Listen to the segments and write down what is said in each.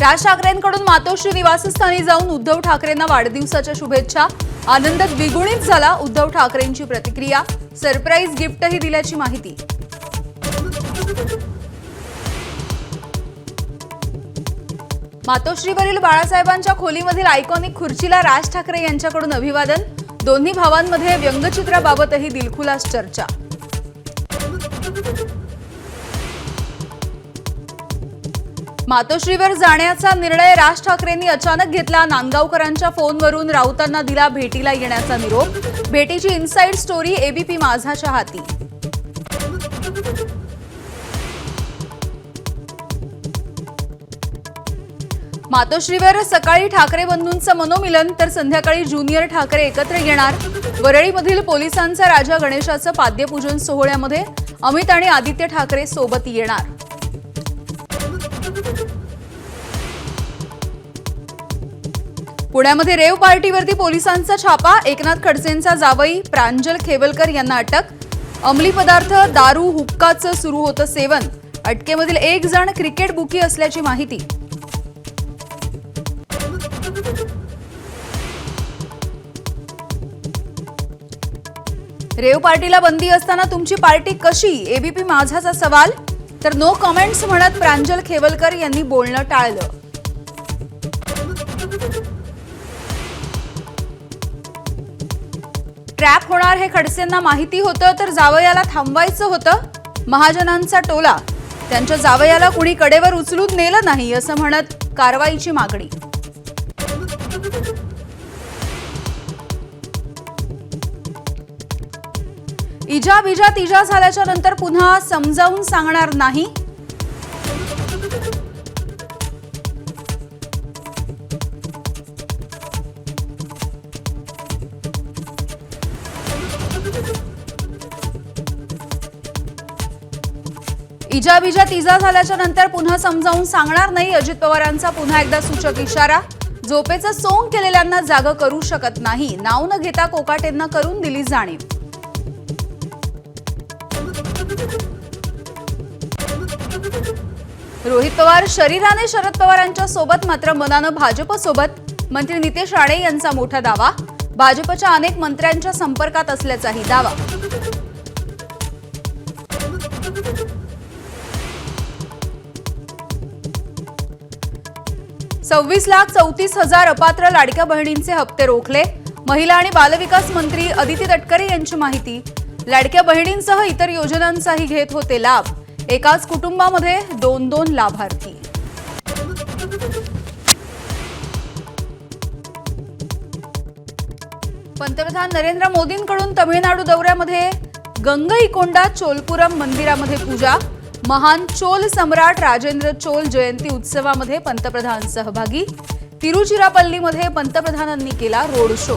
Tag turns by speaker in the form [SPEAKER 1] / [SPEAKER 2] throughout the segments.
[SPEAKER 1] राज ठाकरेंकडून मातोश्री निवासस्थानी जाऊन उद्धव ठाकरेंना वाढदिवसाच्या शुभेच्छा। आनंद द्विगुणित झाला। उद्धव ठाकरेंची प्रतिक्रिया। सरप्राईज गिफ्टही दिल्याची माहिती। मातोश्रीवरील बाळासाहेबांच्या खोलीमधील आयकॉनिक खुर्चीला राज ठाकरे यांच्याकडून अभिवादन। दोन्ही भावांमध्ये व्यंगचित्राबाबतही दिलखुलास चर्चा। मातोश्रीवर जाण्याचा निर्णय राज ठाकरेंनी अचानक घेतला। नांदगावकरांच्या फोनवरून राऊतांना दिला भेटीला येण्याचा निरोप। भेटीची इनसाइड स्टोरी एबीपी माझाच्या हाती। मातोश्रीवर सकाळी ठाकरे बंधूंचं मनोमिलन तर संध्याकाळी ज्युनियर ठाकरे एकत्र येणार। वरळीमधील पोलिसांचा राजा गणेशाचं पाद्यपूजन सोहळ्यामध्ये अमित आणि आदित्य ठाकरे सोबत येणार। पुण्यामध्ये रेव पार्टीवरती पोलिसांचा छापा। एकनाथ खडसेंचा जावई प्रांजल खेवलकर यांना अटक। अंमली पदार्थ दारू हुक्काचं सुरू होतं सेवन। अटकेमधील एक जण क्रिकेट बुकी असल्याची माहिती। रेव पार्टीला बंदी असताना तुमची पार्टी कशी? एबीपी माझाचा सवाल। तर नो कमेंट्स म्हणत प्रांजल खेवलकर यांनी बोलणं टाळलं। ट्रॅप होणार हे खडसेंना माहिती होतं तर जावयाला थांबवायचं होतं। महाजनांचा टोला। त्यांच्या जावयाला कुणी कडेवर उचलून नेलं नाही असं म्हणत कारवाईची मागणी। इजा बिजा तिजा झाल्याच्या नंतर पुन्हा समजावून सांगणार नाही। इजा बिजा तिजा झाल्याच्या नंतर पुन्हा समजावून सांगणार नाही। अजित पवारांचा पुन्हा एकदा सूचक इशारा। झोपेचं सोंग केलेल्यांना जागं करू शकत नाही। नाव न घेता कोकाटेंना करून दिली जाणीव। रोहित पवार शरीराने शरद पवारांच्या सोबत मात्र मनानं भाजप सोबत। मंत्री नितेश राणे यांचा मोठा दावा। भाजपच्या अनेक मंत्र्यांच्या संपर्कात असल्याचाही दावा। $26,34,000 अपात्र लाडक्या बहिणींचे हप्ते रोखले। महिला आणि बालविकास मंत्री अदिती तटकरे यांची माहिती। लाडक्या बहिणींसह इतर योजनांचाही घेत होते लाभ। एकाच कुटुंबामध्ये 2-2 लाभार्थी। पंतप्रधान नरेंद्र मोदींकडून तमिळनाडू दौऱ्यामध्ये गंगईकोंडा चोलपुरम मंदिरामध्ये पूजा। महान चोल सम्राट राजेंद्र चोल जयंती उत्सवामध्ये पंतप्रधान सहभागी। तिरुचिरापल्लीमध्ये पंतप्रधानांनी केला रोड शो।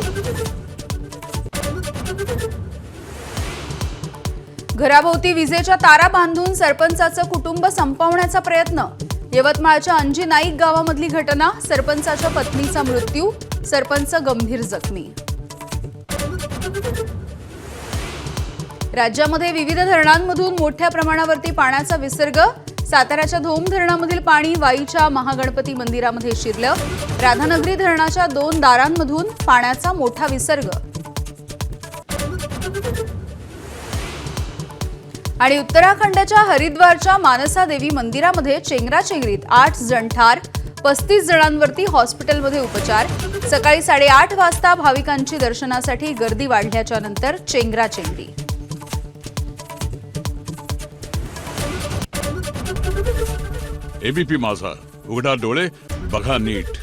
[SPEAKER 1] घराभोवती विजेच्या तारा बांधून सरपंचाचं कुटुंब संपवण्याचा प्रयत्न। यवतमाळच्या अंजी नाईक गावामधली घटना। सरपंचाच्या पत्नीचा मृत्यू। सरपंच गंभीर जखमी। राज्यामध्ये विविध धरणांमधून मोठ्या प्रमाणावरती पाण्याचा विसर्ग। साताऱ्याच्या धोम धरणामधील पाणी वाईच्या महागणपती मंदिरामध्ये शिरलं। राधानगरी धरणाच्या 2 दारांमधून पाण्याचा मोठा विसर्ग। आणि उत्तराखंडच्या हरिद्वारच्या मानसा देवी मंदिरामध्ये चेंगराचेंगरीत 8 जण ठार। 35 जणांवरती हॉस्पिटलमध्ये उपचार। सकाळी 8:30 वाजता भाविकांची दर्शनासाठी गर्दी वाढल्याच्या नंतर चेंगराचेंगरी।
[SPEAKER 2] एबीपी माझा, उघडा डोळे बघा नीट।